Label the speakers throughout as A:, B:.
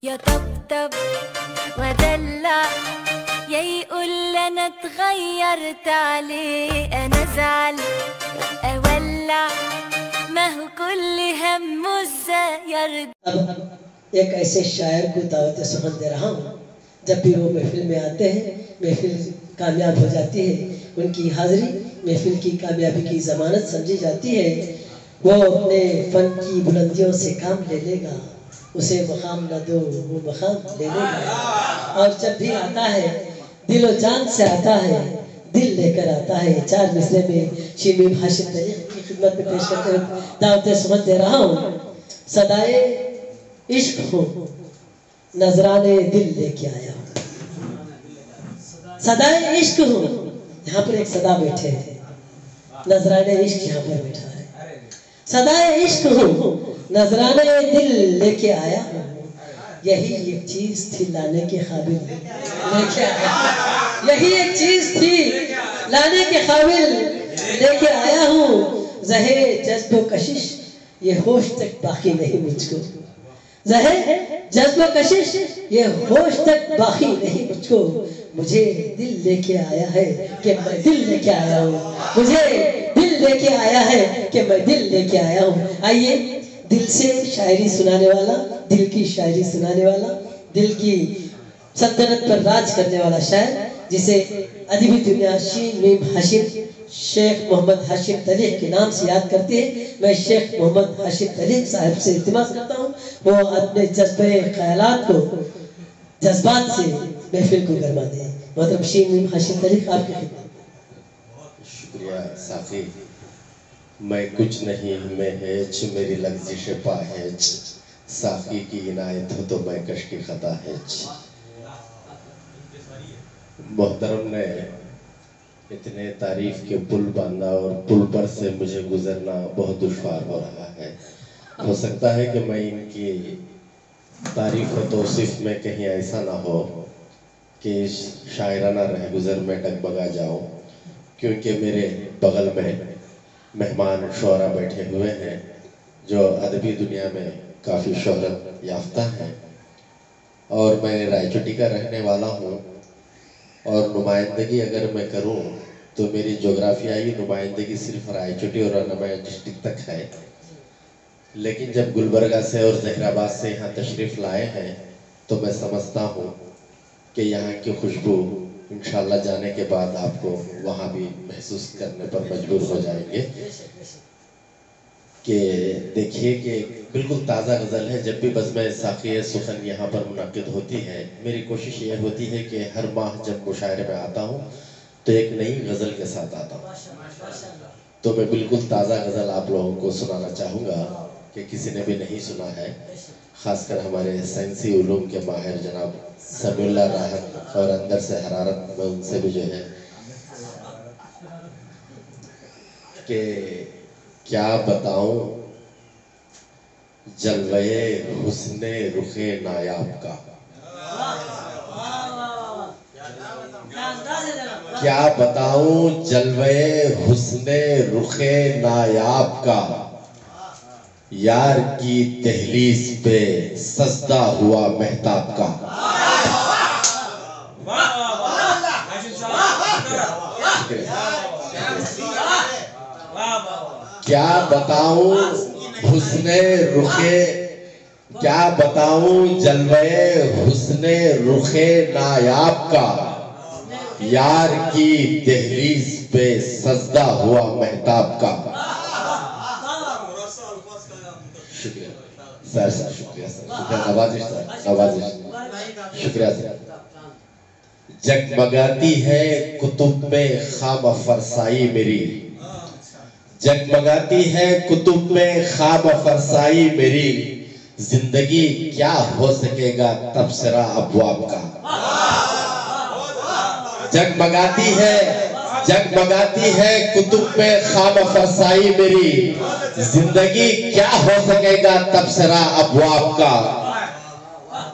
A: يطبطب ودلع يقول انا اتغيرت عليه انا ازعل اولع ما هو كل همه ازاي.
B: اب ایک ایسے شاعر کو دعوت سخن دے رہا ہوں، جب بھی وہ محفل میں آتے ہیں محفل کامیاب ہو جاتی ہے، ان کی حاضری محفل کی کامیابی کی ضمانت سمجھی جاتی ہے۔ وہ اپنے فن کی بلندیوں سے کام لے لے گا، اسے مقام نہ دو وہ مقام لے لے گا۔ اور جب بھی آتا ہے دل و جان سے آتا ہے، دل لے کر آتا ہے۔ چار مصرے میں شمیم ہاشم طریق کی خدمت میں پیش کرتے ہوئے دعوت سخن دے رہا ہوں۔ صدائے عشق ہو نذرانے دل لے کے آیا ہوں، صدائے عشق ہو، یہاں پر ایک صدا بیٹھے ہیں، نذرانے عشق یہاں پر بیٹھا ہے۔ صدائے عشق ہو نذرانے دل لے کے آیا ہوں، یہی ایک چیز تھی لانے کے قابل لے کے آیا ہوں، یہی ایک چیز تھی لانے کے قابل لے کے آیا ہوں۔ زہر جذب و کشش یہ ہوش تک باقی نہیں مجھ کو، زہر جذب و کشش یہ ہوش تک باقی نہیں مجھ کو۔ مجھے دل لے کے آیا ہے کہ میں دل لے کے آیا ہوں، مجھے دل لے کے آیا ہے کہ میں دل لے کے آیا ہوں۔ آئیے دل سے شاعری سنانے والا، دل کی شاعری سنانے والا، دل کی سلطنت پر راج کرنے والا شاعر، جسے ادبی دنیا شین میم ہاشم شیخ محمد ہاشم طلیق کے نام سے یاد کرتے ہیں۔ میں شیخ محمد ہاشم طلیق صاحب سے التماس کرتا ہوں وہ اپنے جذبہ خیالات کو جذبات سے محفل کو گرما دیں۔ محترم شین میم ہاشم طلیق آپ کی خدمت۔
C: شکریہ ساقی۔ میں کچھ نہیں میں ہیچ، میری لغزش پا ہیچ، ساقی کی عنایت ہو تو میں کش کی خطا ہیچ۔ محترم نے اتنے تعریف کے پل باندھا اور پل پر سے مجھے گزرنا بہت دشوار ہو رہا ہے۔ ہو سکتا ہے کہ میں ان کی تعریف و توصیف میں کہیں ایسا نہ ہو کہ شاعرانہ رہ گزر میں ڈگمگا جاؤں، کیونکہ میرے بغل میں مہمان شعراء بیٹھے ہوئے ہیں جو ادبی دنیا میں کافی شہرت یافتہ ہیں، اور میں رائے چٹی کا رہنے والا ہوں، اور نمائندگی اگر میں کروں تو میری جغرافیائی نمائندگی صرف رائے چٹی اور رہنمائی ڈسٹرکٹ تک ہے، لیکن جب گلبرگہ سے اور ظہیر آباد سے یہاں تشریف لائے ہیں تو میں سمجھتا ہوں کہ یہاں کی خوشبو انشاءاللہ جانے کے بعد آپ کو وہاں بھی محسوس کرنے پر مجبور ہو جائیں گے۔ کہ دیکھیے کہ بالکل تازہ غزل ہے۔ جب بھی بزم ساقی سخن یہاں پر منعقد ہوتی ہے، میری کوشش یہ ہوتی ہے کہ ہر ماہ جب مشاعرے میں آتا ہوں تو ایک نئی غزل کے ساتھ آتا ہوں، تو میں بالکل تازہ غزل آپ لوگوں کو سنانا چاہوں گا کہ کسی نے بھی نہیں سنا ہے، خاص کر ہمارے سائنسی علوم کے ماہر جناب سمیع اللہ راحت، اور اندر سے حرارت میں ان سے بھی جو ہے کہ کیا بتاؤں جلوے حسن رخ نایاب کا، کیا بتاؤں جلوے حسن رخ نایاب کا، یار کی دہلیز پہ سجدہ ہوا مہتاب کا۔ کیا بتاؤں حسن رخ، کیا بتاؤں جلوے حسن رخ نایاب کا، یار کی دہلیز پہ سجدہ ہوا مہتاب کا۔ شکریہ سر، شکریہ سر، شکریہ نوازش سر، نوازش، شکریہ سر۔ جگمگاتی ہے کتب میں خواب فرسائی میری، جگمگاتی ہے کتب میں خواب فرسائی میری، زندگی کیا ہو سکے گا تبصرہ ابواب کا۔ جگمگاتی ہے کتب میں خواب فرسائی میری، زندگی کیا ہو سکے گا تبصرہ ابواب کا۔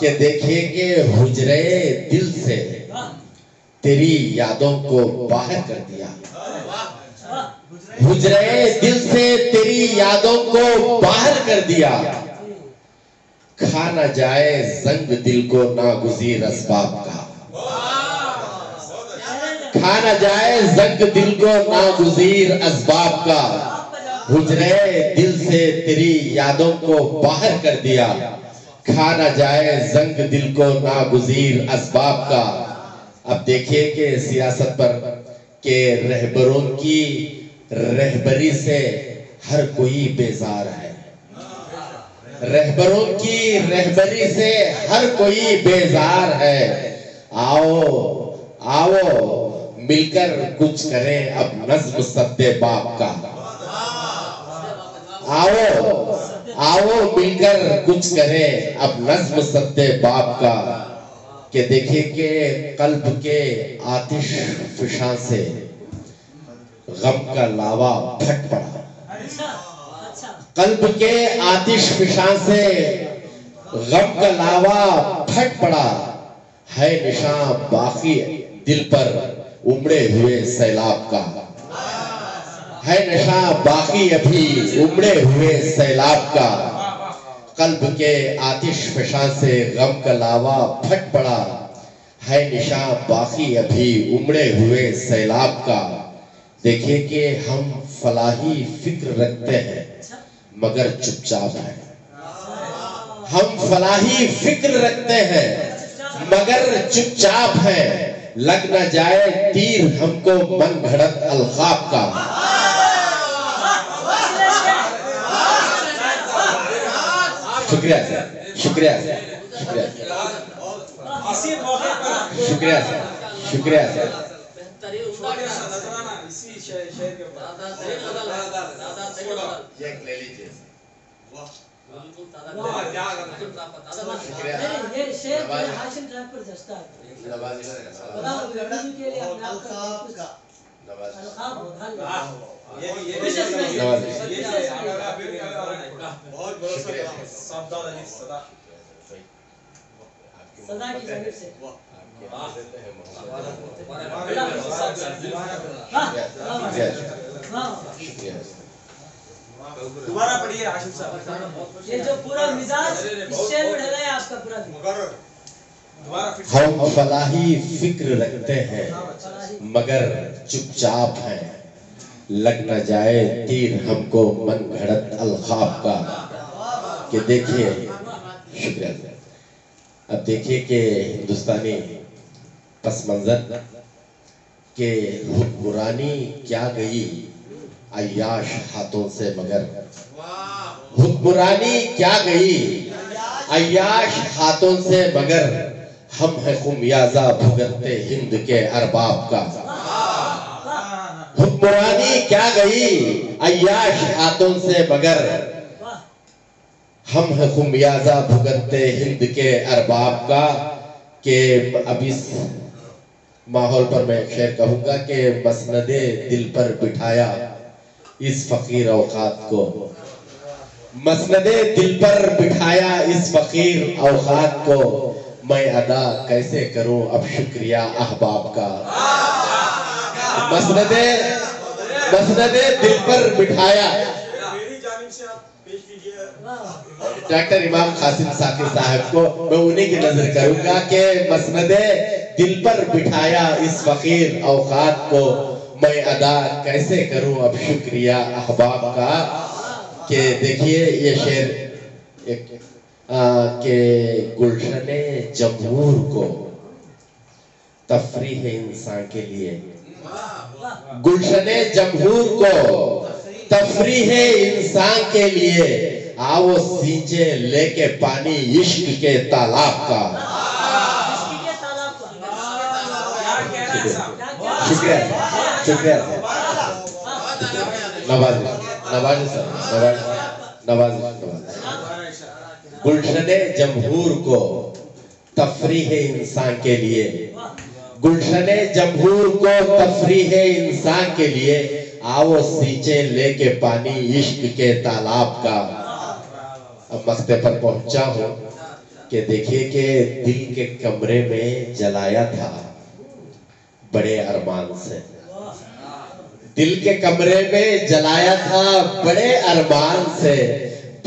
C: کہ دیکھیں گے حجرے دل سے تیری یادوں کو باہر کر دیا، حجرے دل سے تیری یادوں کو باہر کر دیا، کھا نہ جائے زنگ دل کو ناگزیر اسباب کا، کھا نہ جائے زنگ دل کو ناگزیر اسباب کا، حجرے دل سے تیری یادوں کو باہر کر دیا، کھا نہ جائے زنگ دل کو ناگزیر اسباب کا۔ اب دیکھیے کہ سیاست پر کہ رہبروں کی رہبری سے ہر کوئی بیزار ہے، رہبروں کی رہبری سے ہر کوئی بیزار ہے۔ آؤ آؤ مل کر کچھ کریں اب نظم سد باب کا، آؤ آؤ مل کر کچھ کریں اب نظم سد باب کا، کہ دیکھیں کہ قلب کے آتش فشاں سے غم کا لاوا پھٹ پڑا، قلب کے آتش فشاں سے غم کا لاوا پھٹ پڑا، ہے نشاں باقی دل پر امڑے ہوئے سیلاب کا، ہے نشاں باقی ابھی امڑے ہوئے سیلاب کا، قلب کے آتش فشاں سے غم کا لاوا پھٹ پڑا، ہے نشاں باقی ابھی امڑے ہوئے سیلاب کا۔ دیکھیں کہ ہم فلاحی فکر رکھتے ہیں مگر چپ چاپ ہیں، ہم فلاحی فکر رکھتے ہیں مگر چپ چاپ ہیں، لگ نہ جائے تیر ہم کو من گھڑت الخاب کا۔ شکریہ سر، شکریہ سر، شکریہ شکریہ سر، شکریہ سر۔
D: دوبارہ پڑھیے ہاشم صاحب، یہ جو پورا مزاج اس شعر میں ڈھلا ہے آپ کا پورا مقرر۔
C: ہم فلاحی فکر رکھتے ہیں مگر چپ چاپ ہیں، لگ نہ جائے تیر ہم کو من گھڑت الخاب کا، کہ دیکھیے شکریہ۔ اب دیکھیے کہ ہندوستانی پس منظر کہ حکمرانی کیا گئی عیاش ہاتھوں سے مگر، حکمرانی کیا گئی عیاش ہاتھوں سے مگر، ہم ہیں خمیازہ بھگتتے ہند کے ارباب کا۔ حکمرانی کیا گئی عیاش ہاتھوں سے مگر، ہم ہیں خمیازہ بھگتتے ہند کے ارباب کا۔ کہ اب اس ماحول پر میں ایک شعر کہوں گا کہ مسند دل پر بٹھایا اس فقیر اوقات کو، مسند دل پر بٹھایا اس فقیر اوقات کو، میں ادا کیسے کروں اب شکریہ احباب کا۔ مسند دل پر بٹھایا، ڈاکٹر امام قاسم ثاقب صاحب کو میں انہی کی نظر کروں گا کہ مسند دل پر بٹھایا اس فقیر اوقات کو، میں ادا کیسے کروں اب شکریہ احباب کا۔ کہ دیکھیے یہ شعر کہ گلشن جمہور کو تفریح انسان کے لیے، گلشن جمہور کو تفریح انسان کے لیے، آؤ سینچے لے کے پانی عشق کے تالاب کا۔ شکریہ شکریہ نواز گلشن جمہور کو تفریح انسان کے لیے، گلشن جمہور کو تفریح انسان کے لیے، آؤ سینچے لے کے پانی عشق کے تالاب کا۔ اب مقطع پر پہنچا ہوں کہ دیکھیے کہ دل کے کمرے میں جلایا تھا بڑے ارمان سے، دل کے کمرے میں جلایا تھا بڑے ارمان سے،